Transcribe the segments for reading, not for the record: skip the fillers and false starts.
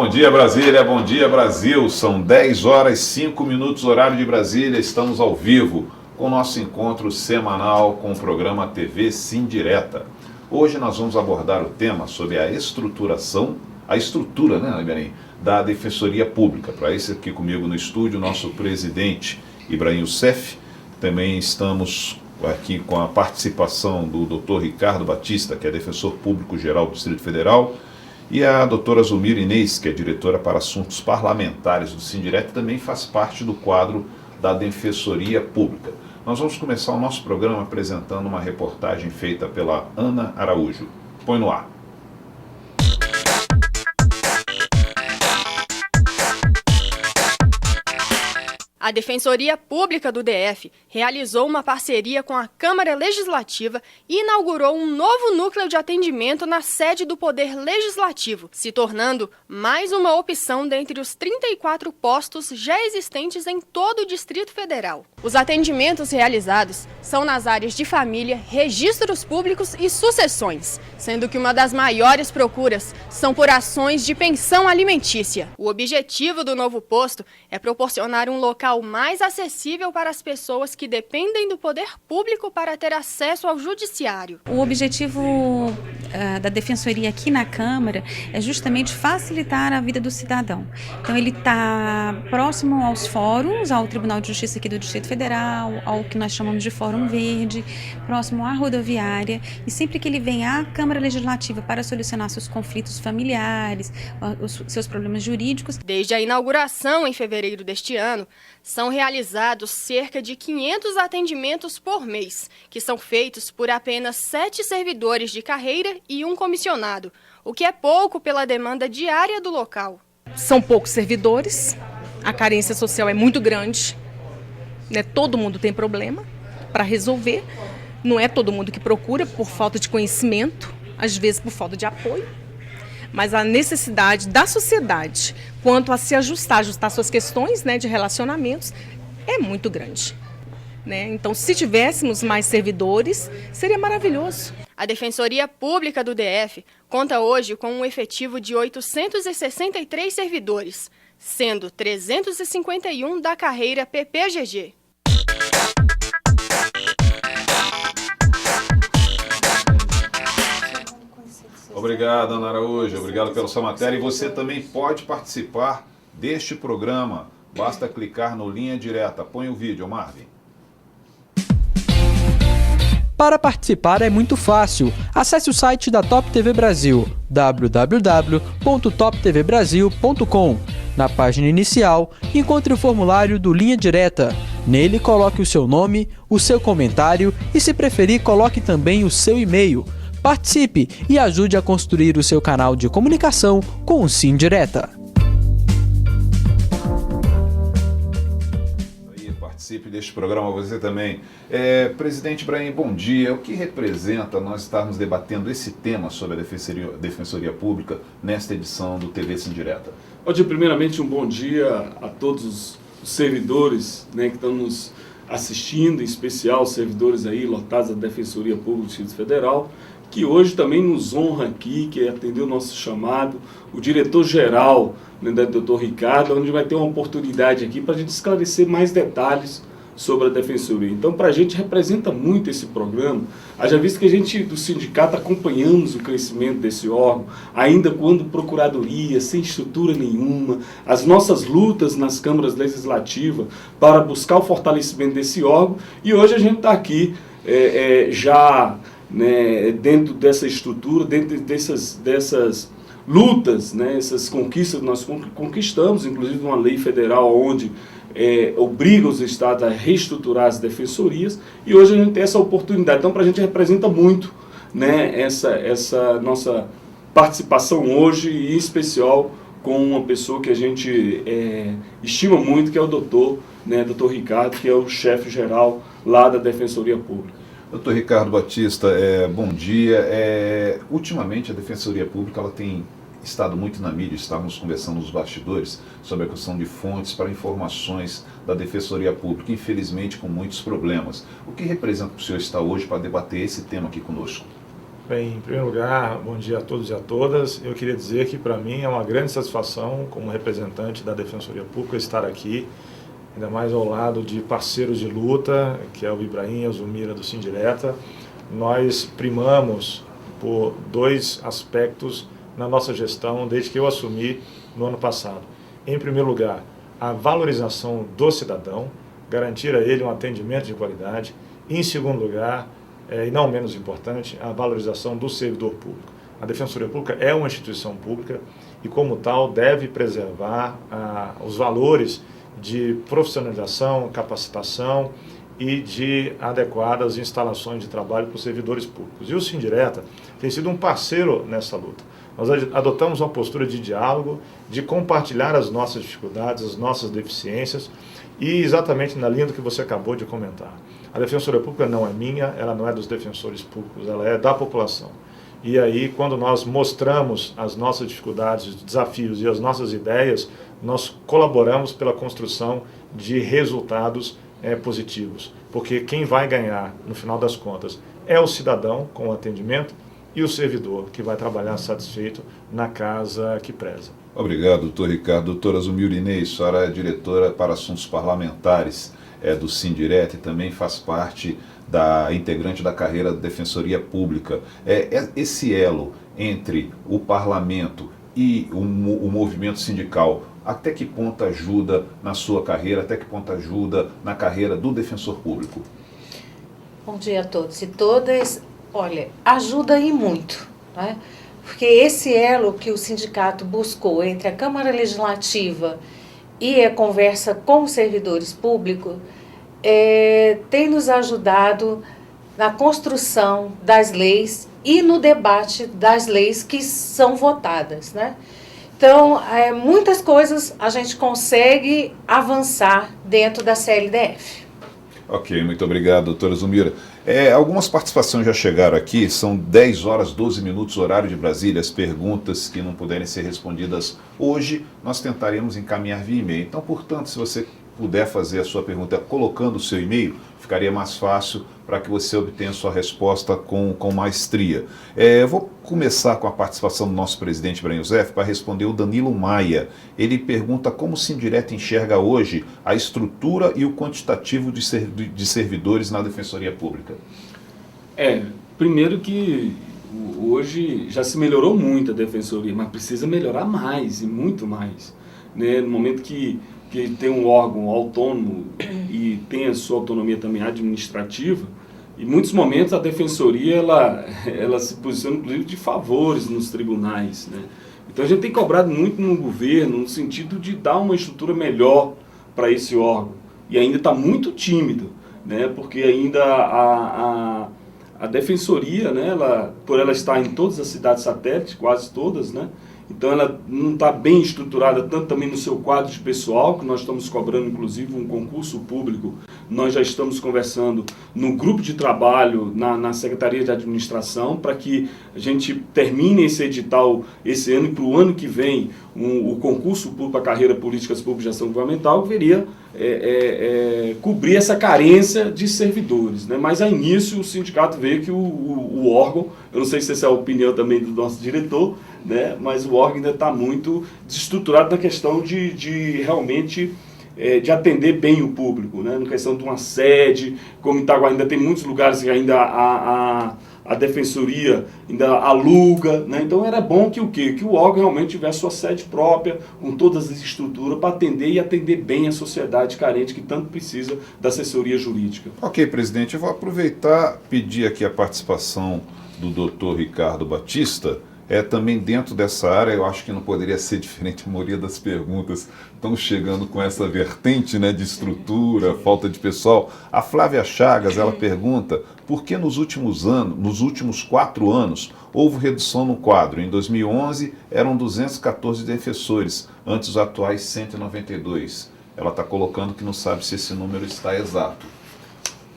dia Brasília, bom dia Brasil. São 10 horas 5 minutos, horário de Brasília. Estamos ao vivo com o nosso encontro semanal com o programa TV Sim Direta. Hoje nós vamos abordar o tema sobre a estrutura, né, Iberém, da Defensoria Pública. Para isso aqui comigo no estúdio, nosso presidente Ibrahim Youssef. Também estamos aqui com a participação do Dr. Ricardo Batista, que é defensor público geral do Distrito Federal, e a doutora Zulmira Inês, que é diretora para assuntos parlamentares do Sim Direta, também faz parte do quadro da Defensoria Pública. Nós vamos começar o nosso programa apresentando uma reportagem feita pela Ana Araújo. Põe no ar. A Defensoria Pública do DF realizou uma parceria com a Câmara Legislativa e inaugurou um novo núcleo de atendimento na sede do Poder Legislativo, se tornando mais uma opção dentre os 34 postos já existentes em todo o Distrito Federal. Os atendimentos realizados são nas áreas de família, registros públicos e sucessões, sendo que uma das maiores procuras são por ações de pensão alimentícia. O objetivo do novo posto é proporcionar um local mais acessível para as pessoas que dependem do poder público para ter acesso ao judiciário. O objetivo da Defensoria aqui na Câmara é justamente facilitar a vida do cidadão. Então ele está próximo aos fóruns, ao Tribunal de Justiça aqui do Distrito Federal, ao que nós chamamos de Fórum Verde, próximo à rodoviária, e sempre que ele vem à Câmara Legislativa para solucionar seus conflitos familiares, os seus problemas jurídicos. Desde a inauguração em fevereiro deste ano, são realizados cerca de 500 atendimentos por mês, que são feitos por apenas 7 servidores de carreira e um comissionado, o que é pouco pela demanda diária do local. São poucos servidores, a carência social é muito grande, né? Todo mundo tem problema para resolver, não é todo mundo que procura por falta de conhecimento, às vezes por falta de apoio. Mas a necessidade da sociedade quanto a se ajustar suas questões, né, de relacionamentos é muito grande, né? Então, se tivéssemos mais servidores, seria maravilhoso. A Defensoria Pública do DF conta hoje com um efetivo de 863 servidores, sendo 351 da carreira PPGG. Obrigado, Ana Araújo. Obrigado pela sua matéria. E você também pode participar deste programa. Basta clicar no Linha Direta. Põe o vídeo, Marvin. Para participar é muito fácil. Acesse o site da Top TV Brasil, www.toptvbrasil.com. Na página inicial, encontre o formulário do Linha Direta. Nele, coloque o seu nome, o seu comentário e, se preferir, coloque também o seu e-mail. Participe e ajude a construir o seu canal de comunicação com o Sim Direta. Participe deste programa, você também. Presidente Ibrahim, bom dia. O que representa nós estarmos debatendo esse tema sobre a Defensoria Pública nesta edição do TV Sim Direta? Bom dia, primeiramente um bom dia a todos os servidores, né, que estão nos assistindo, em especial os servidores aí lotados da Defensoria Pública do Distrito Federal, que hoje também nos honra aqui, que atendeu o nosso chamado, o diretor-geral, né, Dr. Ricardo, onde vai ter uma oportunidade aqui para a gente esclarecer mais detalhes sobre a Defensoria. Então, para a gente representa muito esse programa, haja visto que a gente do sindicato acompanhamos o crescimento desse órgão, ainda quando procuradoria, sem estrutura nenhuma, as nossas lutas nas câmaras legislativas para buscar o fortalecimento desse órgão, e hoje a gente está aqui já, né, dentro dessa estrutura, dentro dessas lutas, né, essas conquistas que nós conquistamos, inclusive uma lei federal onde obriga os estados a reestruturar as defensorias, e hoje a gente tem essa oportunidade. Então, para a gente representa muito, né, essa nossa participação hoje, e em especial com uma pessoa que a gente estima muito, que é o doutor Ricardo, que é o chefe geral lá da Defensoria Pública. Doutor Ricardo Batista, bom dia. Ultimamente a Defensoria Pública ela tem estado muito na mídia, estávamos conversando nos bastidores sobre a questão de fontes para informações da Defensoria Pública, infelizmente com muitos problemas. O que representa o senhor estar hoje para debater esse tema aqui conosco? Bem, em primeiro lugar, bom dia a todos e a todas. Eu queria dizer que para mim é uma grande satisfação, como representante da Defensoria Pública, estar aqui, ainda mais ao lado de parceiros de luta, que é o Ibrahim e a Zulmira do Sindireta. Nós primamos por 2 aspectos na nossa gestão desde que eu assumi no ano passado. Em primeiro lugar, a valorização do cidadão, garantir a ele um atendimento de qualidade. E, em segundo lugar, e não menos importante, a valorização do servidor público. A Defensoria Pública é uma instituição pública e, como tal, deve preservar os valores de profissionalização, capacitação e de adequadas instalações de trabalho para os servidores públicos. E o Sindireta tem sido um parceiro nessa luta. Nós adotamos uma postura de diálogo, de compartilhar as nossas dificuldades, as nossas deficiências, e exatamente na linha do que você acabou de comentar. A Defensoria Pública não é minha, ela não é dos defensores públicos, ela é da população. E aí, quando nós mostramos as nossas dificuldades, os desafios e as nossas ideias, nós colaboramos pela construção de resultados positivos. Porque quem vai ganhar, no final das contas, é o cidadão com o atendimento e o servidor que vai trabalhar satisfeito na casa que preza. Obrigado, doutor Ricardo. Doutora Zulmira Inês, a senhora é diretora para assuntos parlamentares do Sindireta e também faz parte da integrante da carreira da Defensoria Pública. Esse elo entre o parlamento e o movimento sindical, até que ponto ajuda na sua carreira, até que ponto ajuda na carreira do defensor público? Bom dia a todos e todas. Olha, ajuda e muito, né? Porque esse elo que o sindicato buscou entre a Câmara Legislativa e a conversa com os servidores públicos tem nos ajudado na construção das leis e no debate das leis que são votadas, né? Então, muitas coisas a gente consegue avançar dentro da CLDF. Ok, muito obrigado, doutora Zulmira. Algumas participações já chegaram aqui, são 10 horas 12 minutos, horário de Brasília. As perguntas que não puderem ser respondidas hoje, nós tentaremos encaminhar via e-mail. Então, portanto, se você puder fazer a sua pergunta colocando o seu e-mail, ficaria mais fácil para que você obtenha a sua resposta com maestria. Eu vou começar com a participação do nosso presidente Ibrahim Youssef para responder o Danilo Maia. Ele pergunta como o Sindireta enxerga hoje a estrutura e o quantitativo de servidores na Defensoria Pública. Primeiro que hoje já se melhorou muito a Defensoria, mas precisa melhorar mais e muito mais, né? No momento que tem um órgão autônomo e tem a sua autonomia também administrativa, em muitos momentos a Defensoria ela se posiciona inclusive de favores nos tribunais, né? Então a gente tem cobrado muito no governo no sentido de dar uma estrutura melhor para esse órgão, e ainda está muito tímido, né? Porque ainda a Defensoria, né, por ela estar em todas as cidades satélites, quase todas, né? Então ela não está bem estruturada, tanto também no seu quadro de pessoal, que nós estamos cobrando inclusive um concurso público. Nós já estamos conversando no grupo de trabalho, na Secretaria de Administração, para que a gente termine esse edital esse ano, e para o ano que vem o concurso público para a carreira Políticas Públicas de Ação Governamental viria cobrir essa carência de servidores, né? Mas a início o sindicato vê que o órgão, eu não sei se essa é a opinião também do nosso diretor, né? Mas o órgão ainda está muito desestruturado na questão de realmente de atender bem o público, né? Na questão de uma sede, como Itaguá ainda tem muitos lugares que ainda a Defensoria ainda aluga, né? Então era bom que o órgão realmente tivesse sua sede própria, com todas as estruturas, para atender bem a sociedade carente que tanto precisa da assessoria jurídica. Ok, presidente, eu vou aproveitar e pedir aqui a participação do doutor Ricardo Batista. Também dentro dessa área, eu acho que não poderia ser diferente, a maioria das perguntas estão chegando com essa vertente, né, de estrutura, falta de pessoal. A Flávia Chagas, ela pergunta por que nos últimos 4 anos, houve redução no quadro. Em 2011 eram 214 defensores, antes os atuais 192. Ela está colocando que não sabe se esse número está exato.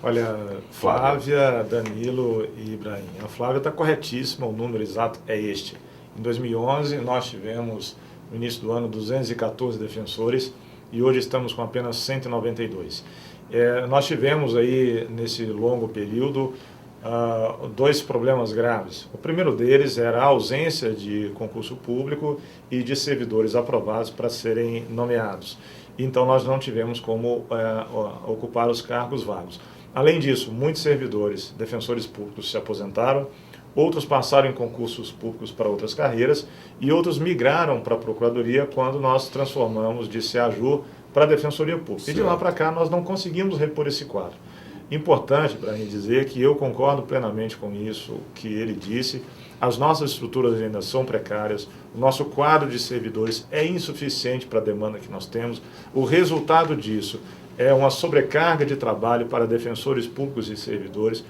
Olha, Flávia, Danilo e Ibrahim, a Flávia está corretíssima, o número exato é este. Em 2011, nós tivemos, no início do ano, 214 defensores e hoje estamos com apenas 192. Nós tivemos aí, nesse longo período, dois problemas graves. O primeiro deles era a ausência de concurso público e de servidores aprovados para serem nomeados. Então nós não tivemos como ocupar os cargos vagos. Além disso, muitos servidores, defensores públicos se aposentaram, outros passaram em concursos públicos para outras carreiras e outros migraram para a Procuradoria quando nós transformamos de CEAJUR para a Defensoria Pública. E de lá para cá nós não conseguimos repor esse quadro. Importante para mim dizer que eu concordo plenamente com isso que ele disse, as nossas estruturas ainda são precárias, o nosso quadro de servidores é insuficiente para a demanda que nós temos, o resultado disso é uma sobrecarga de trabalho para defensores públicos e servidores.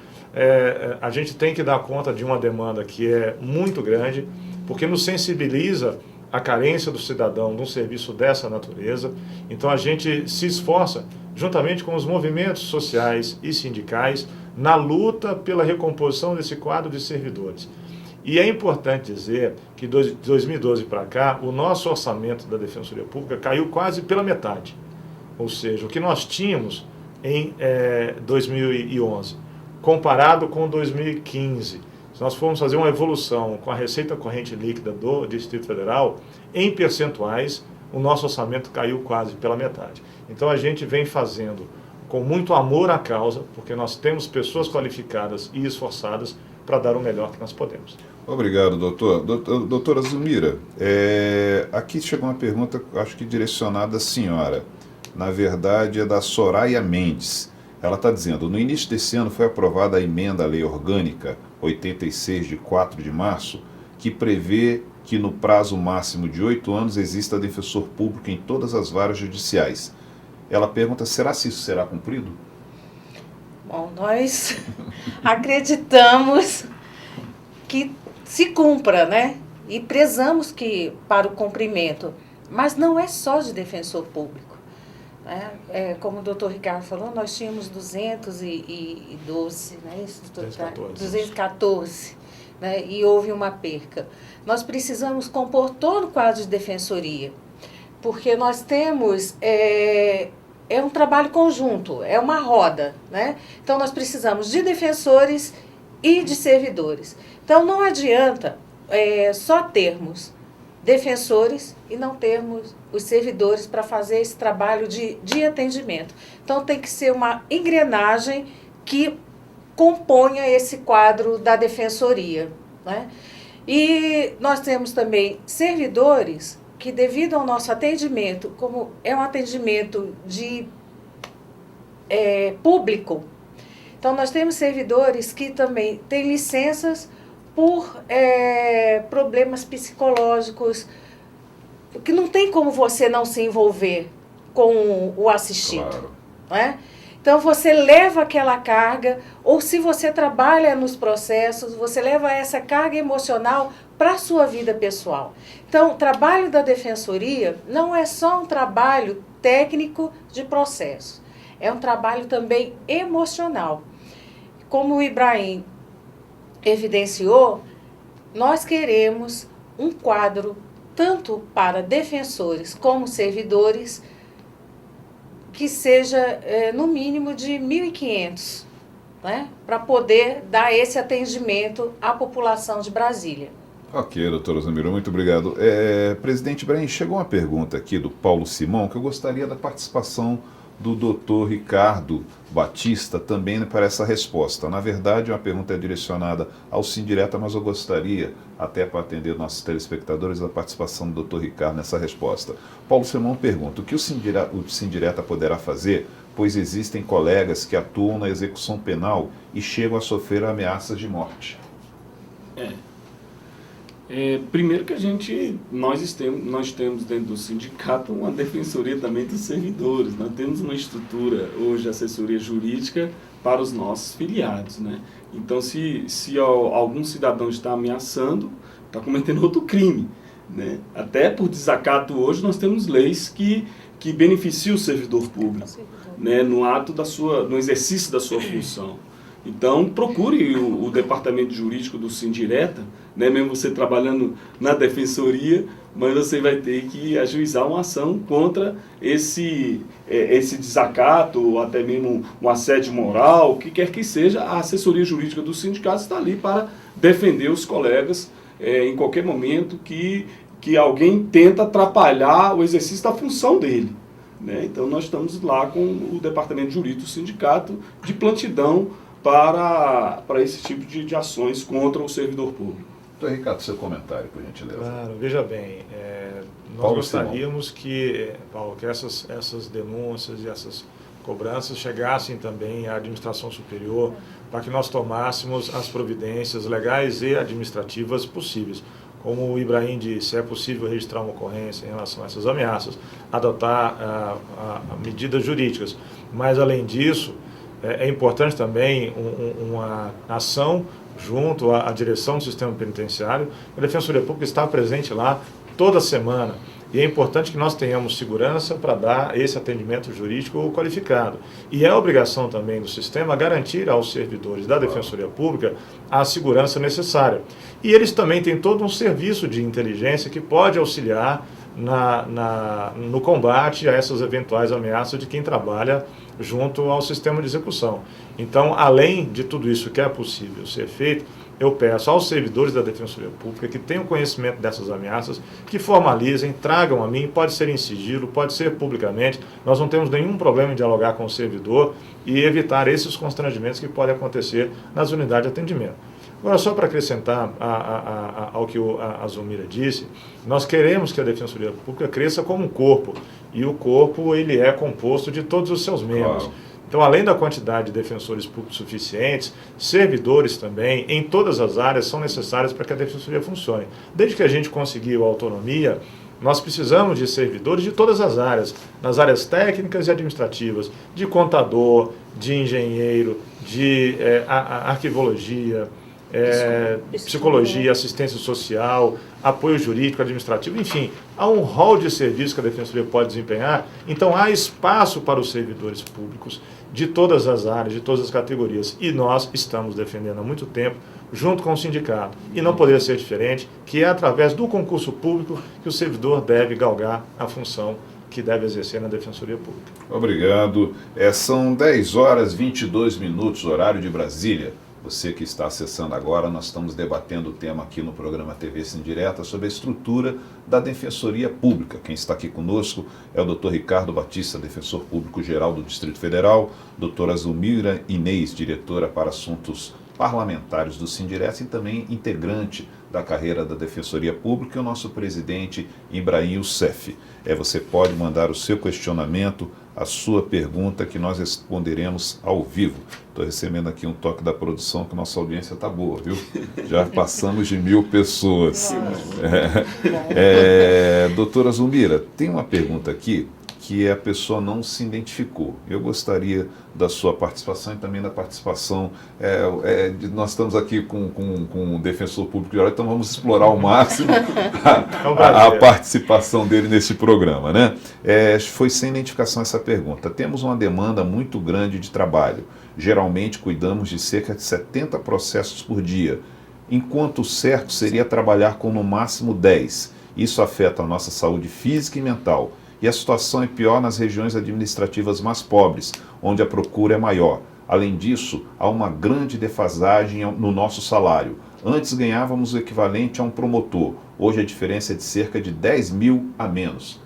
A gente tem que dar conta de uma demanda que é muito grande, porque nos sensibiliza a carência do cidadão de um serviço dessa natureza. Então a gente se esforça, juntamente com os movimentos sociais e sindicais, na luta pela recomposição desse quadro de servidores. E é importante dizer que de 2012 para cá, o nosso orçamento da Defensoria Pública caiu quase pela metade. Ou seja, o que nós tínhamos em 2011, comparado com 2015, se nós formos fazer uma evolução com a receita corrente líquida do Distrito Federal, em percentuais, o nosso orçamento caiu quase pela metade. Então a gente vem fazendo com muito amor à causa, porque nós temos pessoas qualificadas e esforçadas para dar o melhor que nós podemos. Obrigado, doutor. Doutora Zulmira, aqui chegou uma pergunta, acho que direcionada à senhora. Na verdade, é da Soraya Mendes. Ela está dizendo, no início desse ano foi aprovada a emenda à Lei Orgânica 86, de 4 de março, que prevê que no prazo máximo de 8 anos exista defensor público em todas as varas judiciais. Ela pergunta, será se isso será cumprido? Bom, nós acreditamos que se cumpra, né? E prezamos que para o cumprimento. Mas não é só de defensor público. Como o doutor Ricardo falou, nós tínhamos 212, né? 214, né? E houve uma perca. Nós precisamos compor todo o quadro de defensoria, porque nós temos, um trabalho conjunto, é uma roda, né? Então nós precisamos de defensores e de servidores. Então não adianta só termos defensores e não termos os servidores para fazer esse trabalho de atendimento. Então tem que ser uma engrenagem que componha esse quadro da defensoria, né? E nós temos também servidores que, devido ao nosso atendimento, como é um atendimento público, então nós temos servidores que também têm licenças por problemas psicológicos, que não tem como você não se envolver com o assistido. Claro. Né? Então você leva aquela carga, ou se você trabalha nos processos, você leva essa carga emocional para a sua vida pessoal. Então o trabalho da defensoria não é só um trabalho técnico de processo, é um trabalho também emocional. Como o Ibrahim evidenciou, nós queremos um quadro tanto para defensores como servidores que seja no mínimo de 1.500, né, para poder dar esse atendimento à população de Brasília. Ok, doutora Zulmira, muito obrigado. Presidente Ibrahim, chegou uma pergunta aqui do Paulo Simão, que eu gostaria da participação do doutor Ricardo Batista também para essa resposta. Na verdade, uma pergunta é direcionada ao Sindireta, mas eu gostaria, até para atender nossos telespectadores, a participação do doutor Ricardo nessa resposta. Paulo Simão pergunta, o que o Sindireta poderá fazer, pois existem colegas que atuam na execução penal e chegam a sofrer ameaças de morte? Primeiro que nós temos dentro do sindicato uma defensoria também dos servidores. Nós temos uma estrutura hoje de assessoria jurídica para os nossos filiados, né? Então, se algum cidadão está ameaçando, está cometendo outro crime, né? Até por desacato hoje nós temos leis que beneficiam o servidor público, né? No exercício da sua função. Então, procure o departamento jurídico do Sindireta, né, mesmo você trabalhando na defensoria, mas você vai ter que ajuizar uma ação contra esse desacato, ou até mesmo um assédio moral, o que quer que seja. A assessoria jurídica do sindicato está ali para defender os colegas em qualquer momento que alguém tenta atrapalhar o exercício da função dele. Né? Então, nós estamos lá com o departamento jurídico do sindicato de prontidão para esse tipo de ações contra o servidor público. Doutor Ricardo, seu comentário, por gentileza. Claro, veja bem, nós gostaríamos que essas denúncias e essas cobranças chegassem também à administração superior para que nós tomássemos as providências legais e administrativas possíveis. Como o Ibrahim disse, é possível registrar uma ocorrência em relação a essas ameaças, adotar medidas jurídicas. Mas, além disso, é importante também uma ação junto à direção do sistema penitenciário. A Defensoria Pública está presente lá toda semana. E é importante que nós tenhamos segurança para dar esse atendimento jurídico qualificado. E é obrigação também do sistema garantir aos servidores da Defensoria Pública a segurança necessária. E eles também têm todo um serviço de inteligência que pode auxiliar no combate a essas eventuais ameaças de quem trabalha junto ao sistema de execução. Então, além de tudo isso que é possível ser feito, eu peço aos servidores da Defensoria Pública que tenham conhecimento dessas ameaças, que formalizem, tragam a mim, pode ser em sigilo, pode ser publicamente, nós não temos nenhum problema em dialogar com o servidor e evitar esses constrangimentos que podem acontecer nas unidades de atendimento. Agora, só para acrescentar ao que a Zulmira disse, nós queremos que a Defensoria Pública cresça como um corpo, e o corpo ele é composto de todos os seus membros. Claro. Então, além da quantidade de defensores públicos suficientes, servidores também, em todas as áreas, são necessários para que a Defensoria funcione. Desde que a gente conseguiu a autonomia, nós precisamos de servidores de todas as áreas, nas áreas técnicas e administrativas, de contador, de engenheiro, de arquivologia, psicologia, assistência social, apoio jurídico, administrativo, enfim, há um rol de serviços que a Defensoria pode desempenhar. Então há espaço para os servidores públicos de todas as áreas, de todas as categorias, e nós estamos defendendo há muito tempo, junto com o sindicato, e não poderia ser diferente, que é através do concurso público que o servidor deve galgar a função que deve exercer na Defensoria Pública. Obrigado. São 10 horas e 22 minutos, horário de Brasília. Você que está acessando agora, nós estamos debatendo o tema aqui no programa TV Sindireta sobre a estrutura da Defensoria Pública. Quem está aqui conosco é o Dr. Ricardo Batista, defensor público-geral do Distrito Federal, doutora Zulmira Inês, diretora para assuntos parlamentares do Sindireta e também integrante da carreira da Defensoria Pública, e o nosso presidente Ibrahim Youssef. Você pode mandar o seu questionamento, a sua pergunta, que nós responderemos ao vivo. Estou recebendo aqui um toque da produção que nossa audiência está boa, viu? Já passamos de 1000 pessoas. Doutora Zulmira, tem uma pergunta aqui que a pessoa não se identificou. Eu gostaria da sua participação e também da participação. Nós estamos aqui com o defensor público geral, então vamos explorar ao máximo a participação dele nesse programa, né? Foi sem identificação essa pergunta. Temos uma demanda muito grande de trabalho. Geralmente cuidamos de cerca de 70 processos por dia, enquanto o certo seria trabalhar com no máximo 10. Isso afeta a nossa saúde física e mental. E a situação é pior nas regiões administrativas mais pobres, onde a procura é maior. Além disso, há uma grande defasagem no nosso salário. Antes ganhávamos o equivalente a um promotor. Hoje a diferença é de cerca de 10 mil a menos.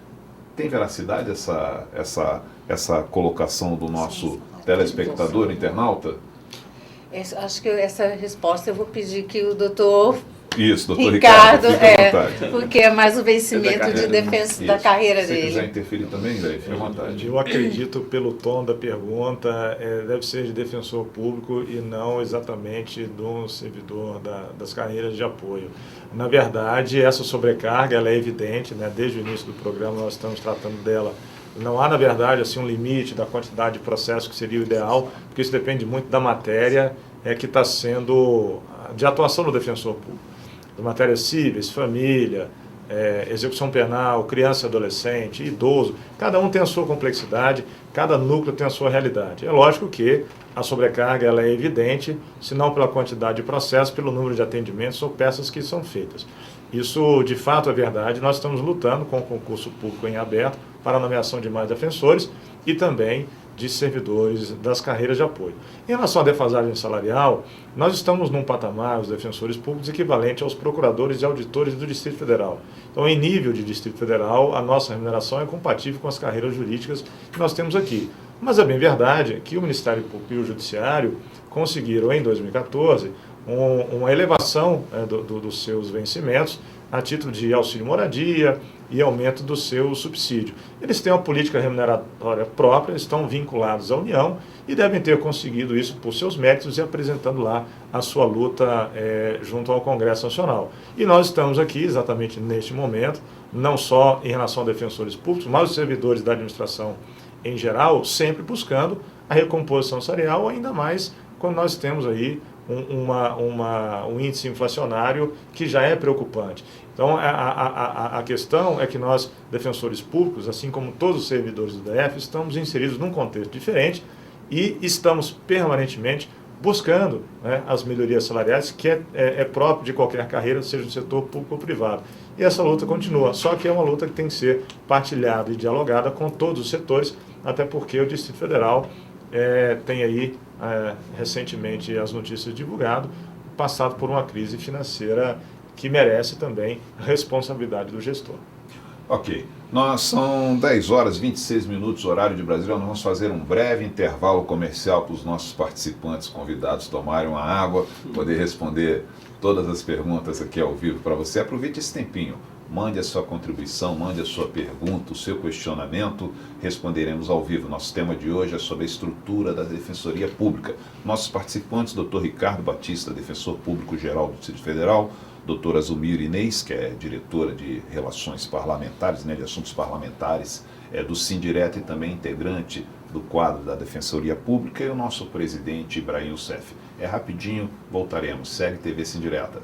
Tem veracidade essa colocação do nosso telespectador, internauta? Acho que essa resposta eu vou pedir que o doutor... Isso, doutor Ricardo, porque é mais o vencimento de defesa da carreira dele. Se quiser interferir também, daí fica à vontade. Eu acredito, pelo tom da pergunta, deve ser de defensor público e não exatamente do servidor das carreiras de apoio. Na verdade, essa sobrecarga ela é evidente, né? Desde o início do programa nós estamos tratando dela. Não há, na verdade, assim, um limite da quantidade de processos que seria o ideal, porque isso depende muito da matéria que está sendo de atuação do defensor público. As matérias cíveis, família, execução penal, criança e adolescente, idoso, cada um tem a sua complexidade, cada núcleo tem a sua realidade. É lógico que a sobrecarga ela é evidente, se não pela quantidade de processos, pelo número de atendimentos ou peças que são feitas. Isso, de fato, é verdade. Nós estamos lutando com o concurso público em aberto para a nomeação de mais defensores e também de servidores das carreiras de apoio. Em relação à defasagem salarial, nós estamos num patamar, os defensores públicos, equivalente aos procuradores e auditores do Distrito Federal. Então, em nível de Distrito Federal, a nossa remuneração é compatível com as carreiras jurídicas que nós temos aqui. Mas é bem verdade que o Ministério Público e o Judiciário conseguiram, em 2014, uma elevação dos seus vencimentos a título de auxílio moradia e aumento do seu subsídio. Eles têm uma política remuneratória própria, estão vinculados à União e devem ter conseguido isso por seus méritos e apresentando lá a sua luta junto ao Congresso Nacional. E nós estamos aqui exatamente neste momento, não só em relação a defensores públicos, mas os servidores da administração em geral, sempre buscando a recomposição salarial, ainda mais quando nós temos aí um índice inflacionário que já é preocupante. Então, a questão é que nós, defensores públicos, assim como todos os servidores do DF, estamos inseridos num contexto diferente e estamos permanentemente buscando, né, as melhorias salariais, que é próprio de qualquer carreira, seja no setor público ou privado. E essa luta continua, só que é uma luta que tem que ser partilhada e dialogada com todos os setores, até porque o Distrito Federal tem aí, recentemente, as notícias divulgadas, passado por uma crise financeira que merece também responsabilidade do gestor. Ok. São 10 horas e 26 minutos, horário de Brasília. Nós vamos fazer um breve intervalo comercial para os nossos participantes convidados tomarem uma água, poder responder todas as perguntas aqui ao vivo para você. Aproveite esse tempinho. Mande a sua contribuição, mande a sua pergunta, o seu questionamento, responderemos ao vivo. Nosso tema de hoje é sobre a estrutura da Defensoria Pública. Nossos participantes, Dr. Ricardo Batista, Defensor Público Geral do Distrito Federal, doutora Zulmira Inês, que é diretora de Relações Parlamentares, de Assuntos Parlamentares do Sindireto e também integrante do quadro da Defensoria Pública, e o nosso presidente Ibrahim Youssef. É rapidinho, voltaremos. Segue TV Sindireta.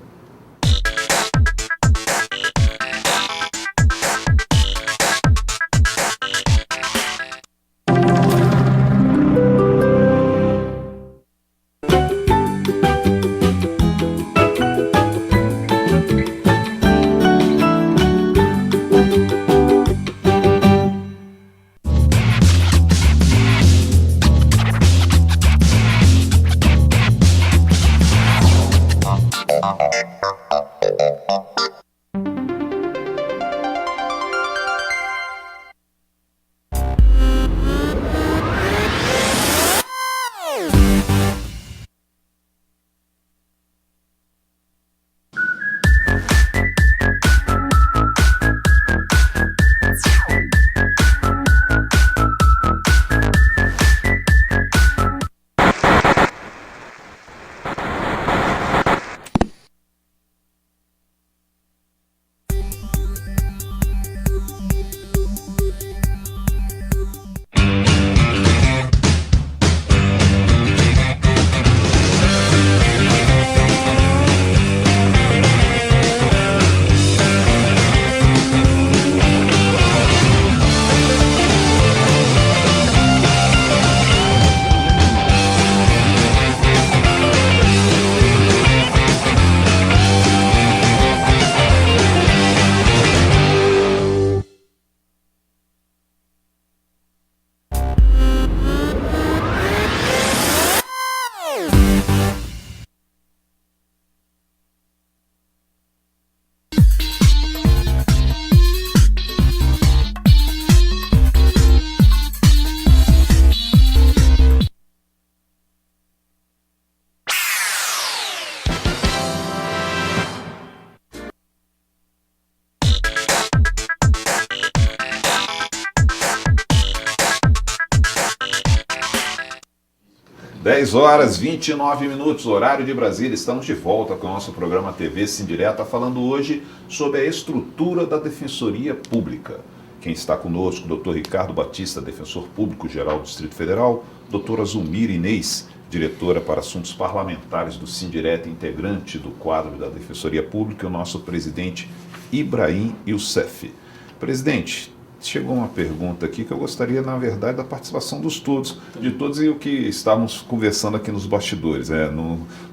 Dez horas 29 minutos, horário de Brasília. Estamos de volta com o nosso programa TV Sindireta, falando hoje sobre a estrutura da Defensoria Pública. Quem está conosco, Dr. Ricardo Batista, Defensor Público Geral do Distrito Federal, doutora Zulmira Inês, diretora para assuntos parlamentares do Sindireta, integrante do quadro da Defensoria Pública, e o nosso presidente Ibrahim Youssef. Presidente, chegou uma pergunta aqui que eu gostaria, na verdade, da participação de todos e o que estávamos conversando aqui nos bastidores.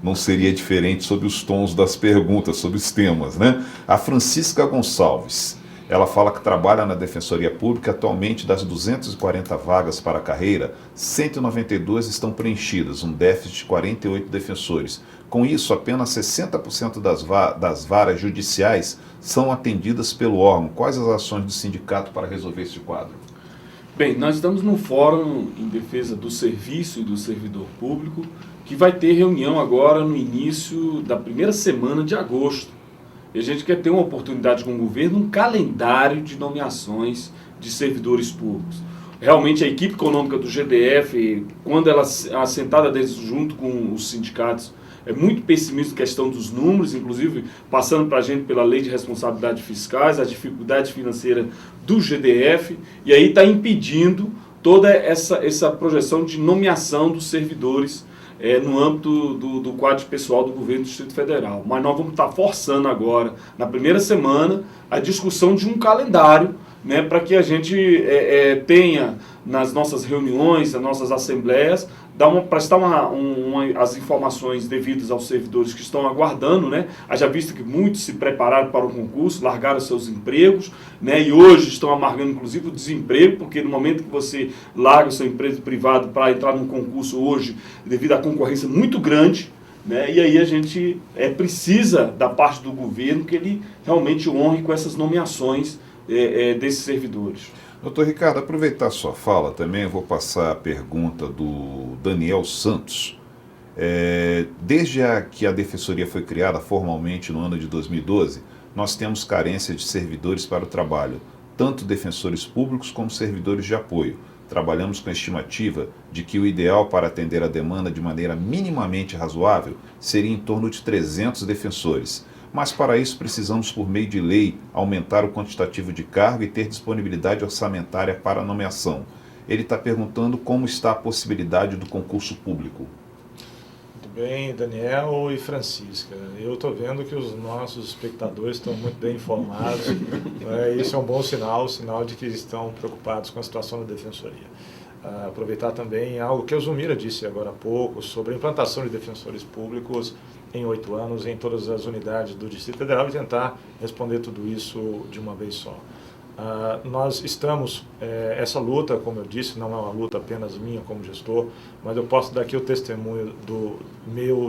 Não seria diferente sobre os tons das perguntas, sobre os temas, né? A Francisca Gonçalves, ela fala que trabalha na Defensoria Pública. Atualmente, das 240 vagas para a carreira, 192 estão preenchidas, um déficit de 48 defensores. Com isso, apenas 60% das varas judiciais são atendidas pelo órgão. Quais as ações do sindicato para resolver esse quadro? Bem, nós estamos no Fórum em Defesa do Serviço e do Servidor Público, que vai ter reunião agora no início da primeira semana de agosto. E a gente quer ter uma oportunidade com o governo, um calendário de nomeações de servidores públicos. Realmente a equipe econômica do GDF, quando ela é assentada junto com os sindicatos, é muito pessimista em questão dos números, inclusive passando para a gente pela lei de responsabilidade fiscais, a dificuldade financeira do GDF, e aí está impedindo toda essa projeção de nomeação dos servidores no âmbito do quadro pessoal do governo do Distrito Federal. Mas nós vamos estar forçando agora, na primeira semana, a discussão de um calendário, né, para que a gente tenha nas nossas reuniões, nas nossas assembleias, prestar as informações devidas aos servidores que estão aguardando, né? Haja visto que muitos se prepararam para o concurso, largaram seus empregos, né, e hoje estão amargando inclusive o desemprego, porque no momento que você larga o seu emprego privado para entrar num concurso hoje, devido à concorrência muito grande, né, e aí a gente precisa da parte do governo que ele realmente honre com essas nomeações desses servidores. Doutor Ricardo, aproveitar a sua fala também, eu vou passar a pergunta do Daniel Santos. Desde que a Defensoria foi criada formalmente no ano de 2012, nós temos carência de servidores para o trabalho, tanto defensores públicos como servidores de apoio. Trabalhamos com a estimativa de que o ideal para atender a demanda de maneira minimamente razoável seria em torno de 300 defensores. Mas para isso precisamos, por meio de lei, aumentar o quantitativo de cargo e ter disponibilidade orçamentária para a nomeação. Ele está perguntando como está a possibilidade do concurso público. Muito bem, Daniel e Francisca. Eu estou vendo que os nossos espectadores estão muito bem informados. Isso é um bom sinal de que estão preocupados com a situação da Defensoria. Aproveitar também algo que a Zumira disse agora há pouco sobre a implantação de defensores públicos em 8 anos em todas as unidades do Distrito Federal e tentar responder tudo isso de uma vez só. Nós estamos, essa luta, como eu disse, não é uma luta apenas minha como gestor, mas eu posso dar aqui o testemunho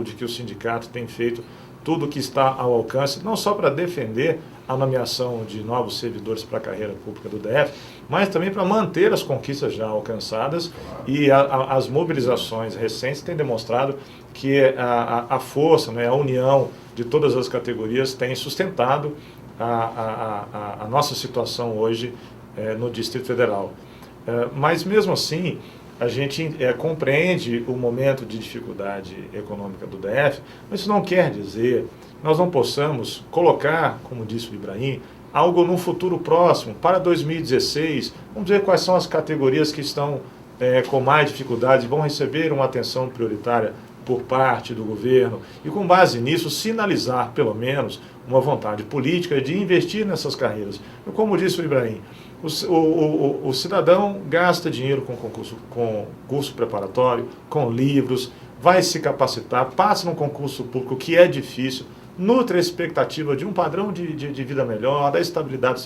de que o sindicato tem feito tudo o que está ao alcance, não só para defender a nomeação de novos servidores para a carreira pública do DF, mas também para manter as conquistas já alcançadas, e as mobilizações recentes têm demonstrado que a força, né, a união de todas as categorias tem sustentado a nossa situação hoje no Distrito Federal. Mas mesmo assim, a gente compreende o momento de dificuldade econômica do DF, mas isso não quer dizer que nós não possamos colocar, como disse o Ibrahim, algo num futuro próximo, para 2016, vamos ver quais são as categorias que estão com mais dificuldade e vão receber uma atenção prioritária por parte do governo, e com base nisso sinalizar pelo menos uma vontade política de investir nessas carreiras. Como disse o Ibrahim, o cidadão gasta dinheiro com curso preparatório, com livros, vai se capacitar, passa num concurso público que é nutre a expectativa de um padrão de vida melhor, da estabilidade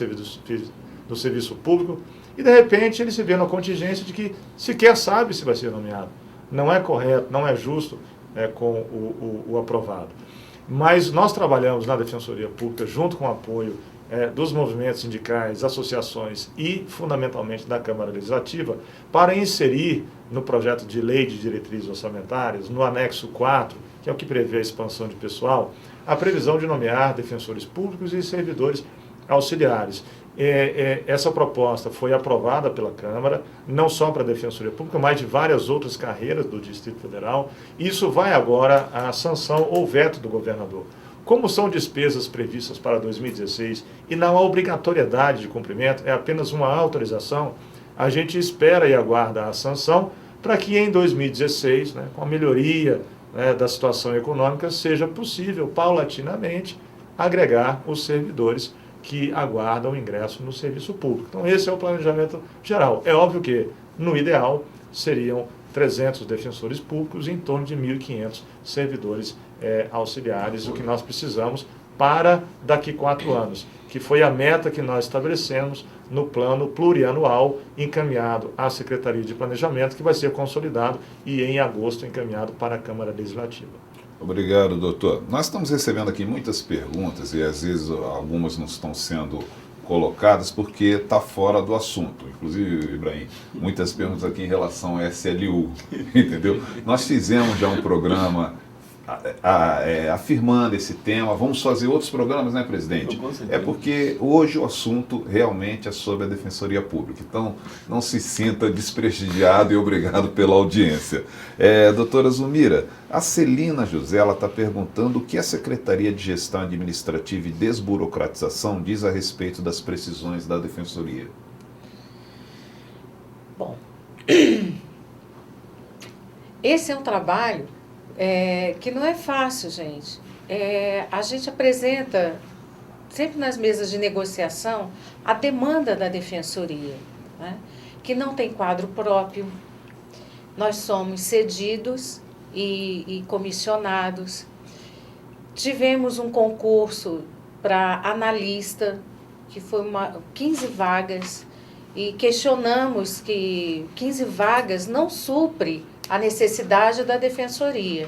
do serviço público, e de repente ele se vê na contingência de que sequer sabe se vai ser nomeado. Não é correto, não é justo com o aprovado. Mas nós trabalhamos na Defensoria Pública junto com o apoio dos movimentos sindicais, associações e, fundamentalmente, da Câmara Legislativa, para inserir no projeto de lei de diretrizes orçamentárias, no anexo 4, que é o que prevê a expansão de pessoal, a previsão de nomear defensores públicos e servidores auxiliares. Essa proposta foi aprovada pela Câmara, não só para a Defensoria Pública, mas de várias outras carreiras do Distrito Federal. Isso vai agora à sanção ou veto do governador. Como são despesas previstas para 2016 e não há obrigatoriedade de cumprimento, é apenas uma autorização, a gente espera e aguarda a sanção para que em 2016, né, com a melhoria, né, da situação econômica, seja possível, paulatinamente, agregar os servidores que aguardam o ingresso no serviço público. Então, esse é o planejamento geral. É óbvio que, no ideal, seriam 300 defensores públicos e em torno de 1.500 servidores auxiliares, o que nós precisamos para daqui 4 anos, que foi a meta que nós estabelecemos no plano plurianual encaminhado à Secretaria de Planejamento, que vai ser consolidado e em agosto encaminhado para a Câmara Legislativa. Obrigado, doutor. Nós estamos recebendo aqui muitas perguntas e às vezes algumas não estão sendo colocadas porque está fora do assunto. Inclusive, Ibrahim, muitas perguntas aqui em relação à SLU, entendeu? Nós fizemos já um programa afirmando esse tema. Vamos fazer outros programas, né, presidente? É porque hoje o assunto realmente é sobre a Defensoria Pública. Então, não se sinta desprestigiado e obrigado pela audiência. Doutora Zulmira, a Celina José está perguntando o que a Secretaria de Gestão Administrativa e Desburocratização diz a respeito das precisões da Defensoria. Bom, esse é um trabalho que não é fácil, gente. A gente apresenta, sempre nas mesas de negociação, a demanda da Defensoria, né? Que não tem quadro próprio. Nós somos cedidos e comissionados. Tivemos um concurso para analista, que foi 15 vagas, e questionamos que 15 vagas não supre a necessidade da Defensoria.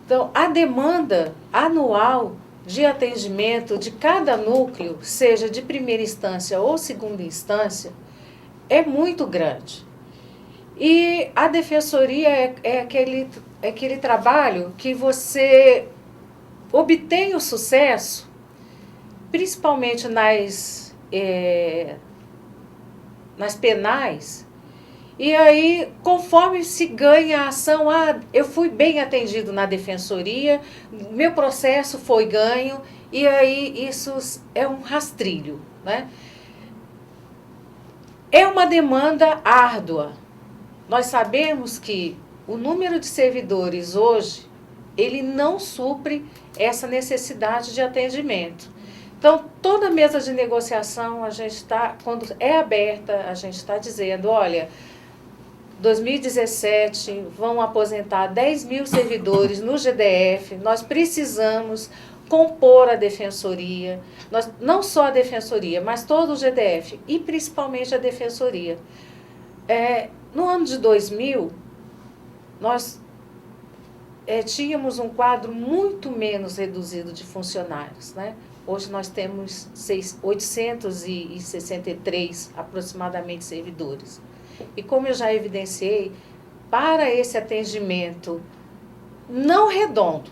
Então, a demanda anual de atendimento de cada núcleo, seja de primeira instância ou segunda instância, é muito grande. E a Defensoria é aquele trabalho que você obtém o sucesso, principalmente nas penais. E aí, conforme se ganha a ação, eu fui bem atendido na Defensoria, meu processo foi ganho, e aí isso é um rastrilho, né? É uma demanda árdua. Nós sabemos que o número de servidores hoje, ele não supre essa necessidade de atendimento. Então, toda mesa de negociação, a gente está, quando é aberta, a gente está dizendo, olha, 2017 vão aposentar 10.000 servidores no GDF, nós precisamos compor a Defensoria, não só a Defensoria, mas todo o GDF e principalmente a Defensoria. No ano de 2000, nós tínhamos um quadro muito menos reduzido de funcionários, né? Hoje nós temos 863 aproximadamente servidores. E como eu já evidenciei, para esse atendimento não redondo,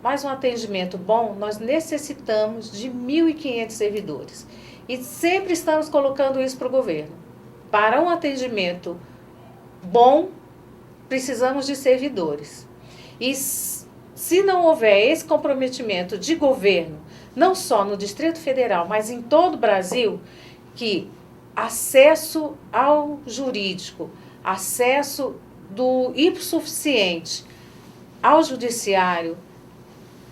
mas um atendimento bom, nós necessitamos de 1.500 servidores. E sempre estamos colocando isso para o governo. Para um atendimento bom, precisamos de servidores. E se não houver esse comprometimento de governo, não só no Distrito Federal, mas em todo o Brasil, que acesso ao jurídico, acesso do hipossuficiente ao judiciário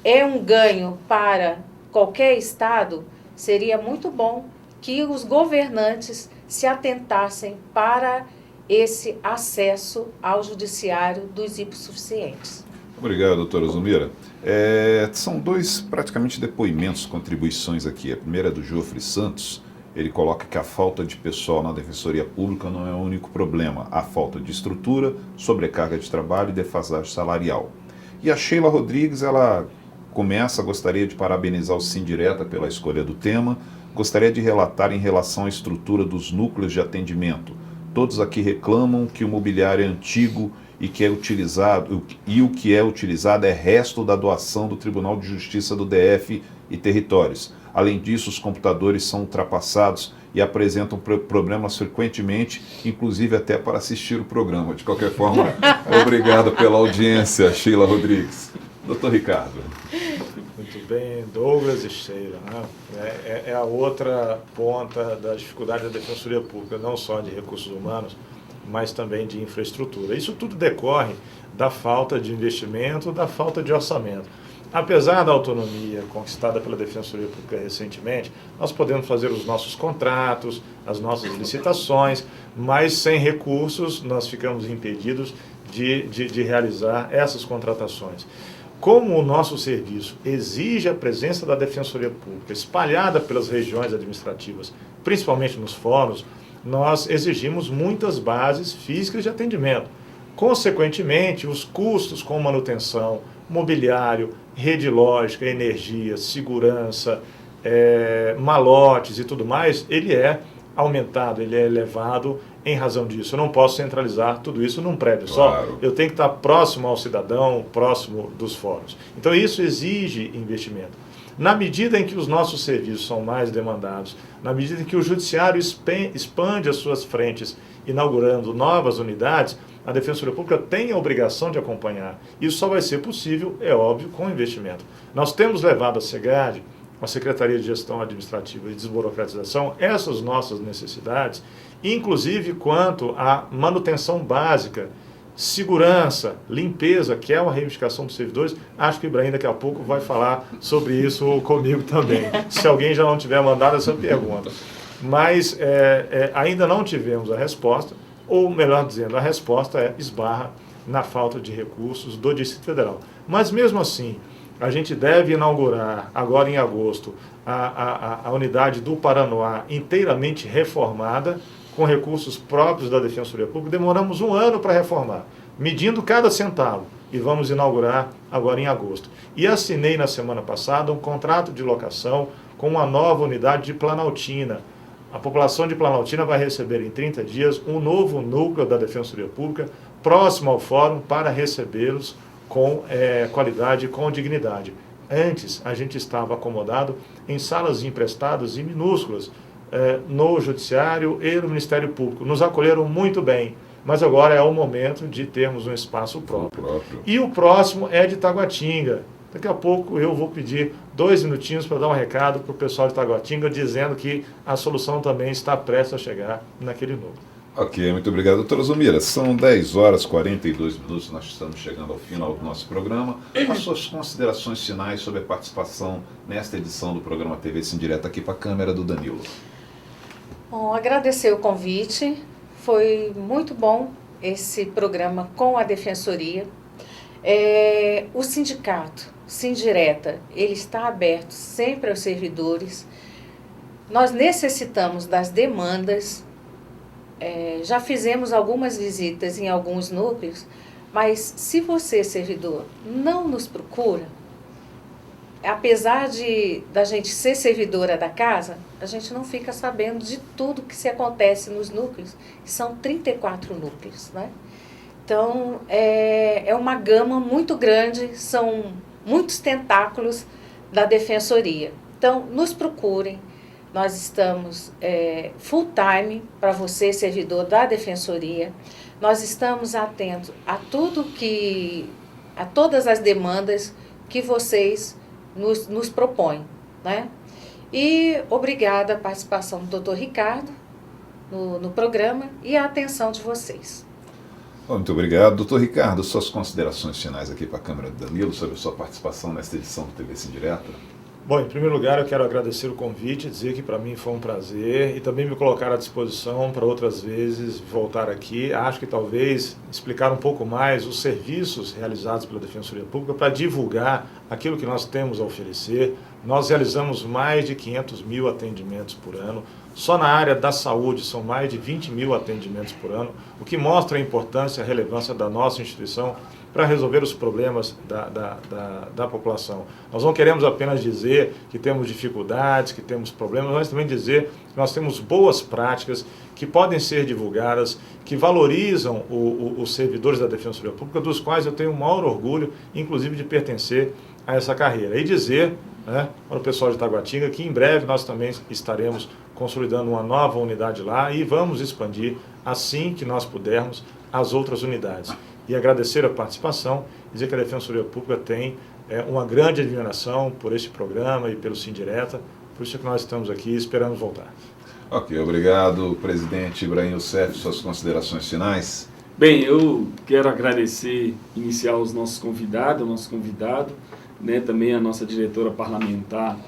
é um ganho para qualquer estado, seria muito bom que os governantes se atentassem para esse acesso ao judiciário dos hipossuficientes. Obrigado, doutora Zulmira. São dois praticamente depoimentos, contribuições aqui. A primeira é do Jofre Santos. Ele coloca que a falta de pessoal na Defensoria Pública não é o único problema. Há falta de estrutura, sobrecarga de trabalho e defasagem salarial. E a Sheila Rodrigues, ela gostaria de parabenizar o Sindireta pela escolha do tema, gostaria de relatar em relação à estrutura dos núcleos de atendimento. Todos aqui reclamam que o mobiliário é antigo e que é utilizado, e o que é utilizado é resto da doação do Tribunal de Justiça do DF e territórios. Além disso, os computadores são ultrapassados e apresentam problemas frequentemente, inclusive até para assistir o programa. De qualquer forma, obrigado pela audiência, Sheila Rodrigues. Doutor Ricardo. Muito bem, Douglas e Sheila, né? A outra ponta da dificuldade da Defensoria Pública, não só de recursos humanos, mas também de infraestrutura. Isso tudo decorre da falta de investimento, da falta de orçamento. Apesar da autonomia conquistada pela Defensoria Pública recentemente, nós podemos fazer os nossos contratos, as nossas licitações, mas sem recursos nós ficamos impedidos de realizar essas contratações. Como o nosso serviço exige a presença da Defensoria Pública espalhada pelas regiões administrativas, principalmente nos fóruns, nós exigimos muitas bases físicas de atendimento. Consequentemente, os custos com manutenção, mobiliário, rede lógica, energia, segurança, malotes e tudo mais, ele é aumentado, ele é elevado em razão disso. Eu não posso centralizar tudo isso num prédio só. Eu tenho que estar próximo ao cidadão, próximo dos fóruns. Então isso exige investimento. Na medida em que os nossos serviços são mais demandados, na medida em que o judiciário expande as suas frentes, inaugurando novas unidades, a Defensoria Pública tem a obrigação de acompanhar. Isso só vai ser possível, é óbvio, com investimento. Nós temos levado a SEGAD, a Secretaria de Gestão Administrativa e Desburocratização, essas nossas necessidades, inclusive quanto à manutenção básica, segurança, limpeza, que é uma reivindicação dos servidores. Acho que o Ibrahim daqui a pouco vai falar sobre isso comigo também, se alguém já não tiver mandado essa pergunta. Mas ainda não tivemos a resposta, ou melhor dizendo, a resposta esbarra na falta de recursos do Distrito Federal. Mas mesmo assim, a gente deve inaugurar, agora em agosto, a unidade do Paranoá inteiramente reformada, com recursos próprios da Defensoria Pública. Demoramos 1 ano para reformar, medindo cada centavo, e vamos inaugurar agora em agosto. E assinei na semana passada um contrato de locação com uma nova unidade de Planaltina. A população de Planaltina vai receber em 30 dias um novo núcleo da Defensoria Pública próximo ao fórum para recebê-los com qualidade e com dignidade. Antes, a gente estava acomodado em salas emprestadas e minúsculas no Judiciário e no Ministério Público. Nos acolheram muito bem, mas agora é o momento de termos um espaço próprio. E o próximo é de Taguatinga. Daqui a pouco eu vou pedir 2 minutinhos para dar um recado para o pessoal de Taguatinga, dizendo que a solução também está prestes a chegar naquele núcleo. Ok, muito obrigado, doutora Zulmira. São 10 horas e 42 minutos, nós estamos chegando ao final do nosso programa. As suas considerações finais sobre a participação nesta edição do programa TV Sim Direto aqui para a câmera do Danilo. Bom, agradecer o convite. Foi muito bom esse programa com a Defensoria. O sindicato Sim Direta, ele está aberto sempre aos servidores. Nós necessitamos das demandas. Já fizemos algumas visitas em alguns núcleos, mas se você, servidor, não nos procura, apesar da gente ser servidora da casa, a gente não fica sabendo de tudo que se acontece nos núcleos. São 34 núcleos, né? Então, é uma gama muito grande, são muitos tentáculos da Defensoria. Então, nos procurem. Nós estamos full time para você, servidor da Defensoria. Nós estamos atentos a todas as demandas que vocês nos propõem, né? E obrigada a participação do Dr. Ricardo no programa e a atenção de vocês. Muito obrigado. Doutor Ricardo, suas considerações finais aqui para a Câmara do Danilo sobre a sua participação nesta edição do TV Sim Direta. Bom, em primeiro lugar eu quero agradecer o convite, dizer que para mim foi um prazer e também me colocar à disposição para outras vezes voltar aqui. Acho que talvez explicar um pouco mais os serviços realizados pela Defensoria Pública para divulgar aquilo que nós temos a oferecer. Nós realizamos mais de 500 mil atendimentos por ano. Só na área da saúde são mais de 20 mil atendimentos por ano, o que mostra a importância e a relevância da nossa instituição para resolver os problemas da população. Nós não queremos apenas dizer que temos dificuldades, que temos problemas, mas também dizer que nós temos boas práticas que podem ser divulgadas, que valorizam os servidores da Defensoria Pública, dos quais eu tenho o maior orgulho, inclusive de pertencer a essa carreira. E dizer, né, para o pessoal de Taguatinga que em breve nós também estaremos consolidando uma nova unidade lá e vamos expandir, assim que nós pudermos, as outras unidades. E agradecer a participação, dizer que a Defensoria Pública tem uma grande admiração por este programa e pelo Sim Direta, por isso que nós estamos aqui e esperamos voltar. Ok, obrigado, presidente Ibrahim Youssef, suas considerações finais. Bem, eu quero agradecer, iniciar os nossos convidados, o nosso convidado, né, também a nossa diretora parlamentar,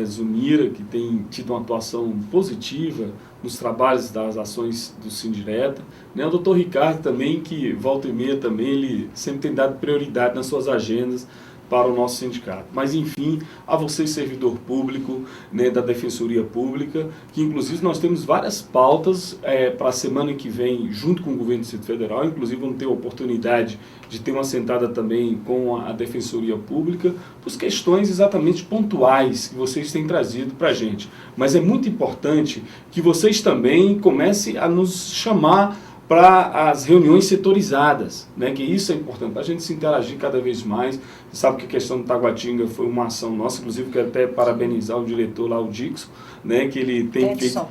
Zumira, que tem tido uma atuação positiva nos trabalhos das ações do Sindireta, né, o doutor Ricardo também, que volta e meia também, ele sempre tem dado prioridade nas suas agendas para o nosso sindicato. Mas, enfim, a você, servidor público, né, da Defensoria Pública, que inclusive nós temos várias pautas para a semana que vem, junto com o governo do Distrito Federal, inclusive vamos ter a oportunidade de ter uma sentada também com a Defensoria Pública, por questões exatamente pontuais que vocês têm trazido para a gente. Mas é muito importante que vocês também comecem a nos chamar para as reuniões setorizadas, né, que isso é importante, para a gente se interagir cada vez mais. Você sabe que a questão do Taguatinga foi uma ação nossa, inclusive quero até parabenizar o diretor lá, o Dixon, né, que ele tem feito...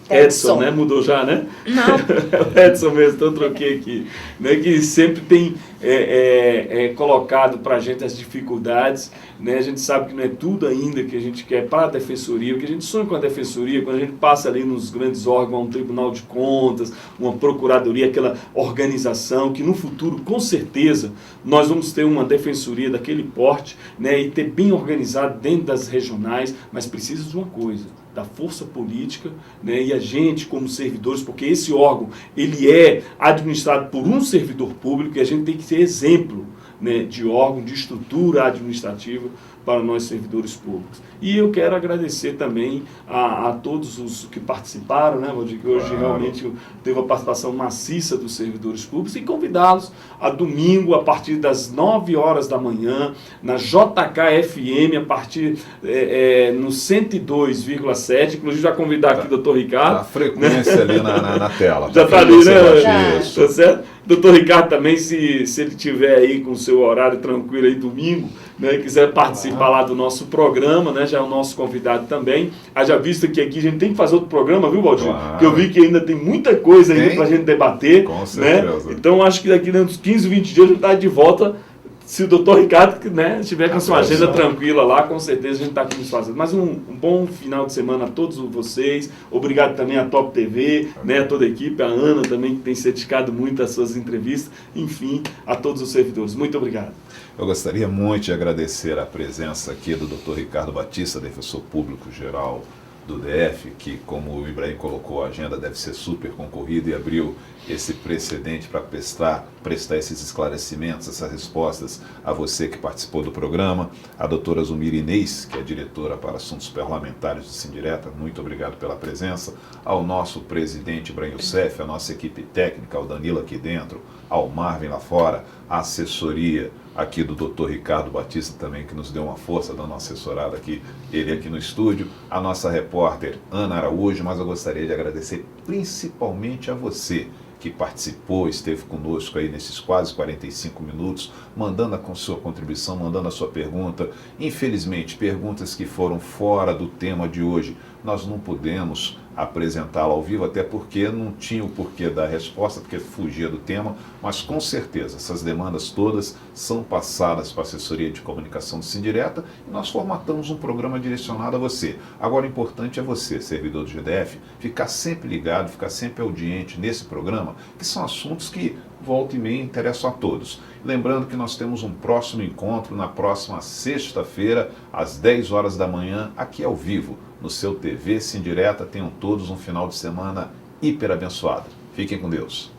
Edson, né? Mudou já, né? Não. Edson mesmo, então eu troquei aqui. Né? Que sempre tem colocado para a gente as dificuldades, né? A gente sabe que não é tudo ainda que a gente quer para a Defensoria, porque a gente sonha com a Defensoria, quando a gente passa ali nos grandes órgãos, um Tribunal de Contas, uma Procuradoria, aquela organização, que no futuro, com certeza, nós vamos ter uma Defensoria daquele porte, né? E ter bem organizado dentro das regionais, mas precisa de uma coisa, da força política, né, e a gente como servidores, porque esse órgão ele é administrado por um servidor público e a gente tem que ser exemplo, né, de órgão, de estrutura administrativa para nós servidores públicos. E eu quero agradecer também a todos os que participaram, né, Valdir, que hoje realmente teve a participação maciça dos servidores públicos, e convidá-los a domingo, a partir das 9 horas da manhã, na JK-FM, a partir no 102,7, inclusive já convidar aqui o doutor Ricardo. A frequência, né, ali na tela. Já está ali, né? Tá certo? Doutor Ricardo também, se ele tiver aí com o seu horário tranquilo aí domingo, né, quiser participar lá do nosso programa, né, já é o nosso convidado também. Haja visto que aqui a gente tem que fazer outro programa, viu, Valdir? Porque eu vi que ainda tem muita coisa ainda para a gente debater. Com certeza. Né? Então acho que daqui a uns 15, 20 dias a gente está de volta. Se o doutor Ricardo, né, estiver com a sua agenda tranquila lá, com certeza a gente está aqui nos fazendo. Mas um bom final de semana a todos vocês. Obrigado também à Top TV, né, a toda a equipe, a Ana também, que tem se dedicado muito às suas entrevistas. Enfim, a todos os servidores. Muito obrigado. Eu gostaria muito de agradecer a presença aqui do Dr. Ricardo Batista, defensor público geral do DF, que, como o Ibrahim colocou, a agenda deve ser super concorrida e abriu esse precedente para prestar esses esclarecimentos, essas respostas a você que participou do programa, a doutora Zumira Inês, que é diretora para assuntos parlamentares do Sindireta, muito obrigado pela presença, ao nosso presidente Ibrahim Youssef, a nossa equipe técnica, ao Danilo aqui dentro, ao Marvin lá fora, a assessoria aqui do Dr. Ricardo Batista também, que nos deu uma força, dando uma assessorada aqui, ele aqui no estúdio, a nossa repórter Ana Araújo, mas eu gostaria de agradecer principalmente a você, que participou, esteve conosco aí nesses quase 45 minutos, mandando a sua contribuição, mandando a sua pergunta. Infelizmente, perguntas que foram fora do tema de hoje, nós não pudemos apresentá-la ao vivo, até porque não tinha o porquê da resposta, porque fugia do tema, mas com certeza essas demandas todas são passadas para a assessoria de comunicação do Sindireta e nós formatamos um programa direcionado a você. Agora o importante é você, servidor do GDF, ficar sempre ligado, ficar sempre audiente nesse programa, que são assuntos que volta e meia interessam a todos. Lembrando que nós temos um próximo encontro na próxima sexta-feira, às 10 horas da manhã, aqui ao vivo, no seu TV Sindireta. Tenham todos um final de semana hiper abençoado. Fiquem com Deus.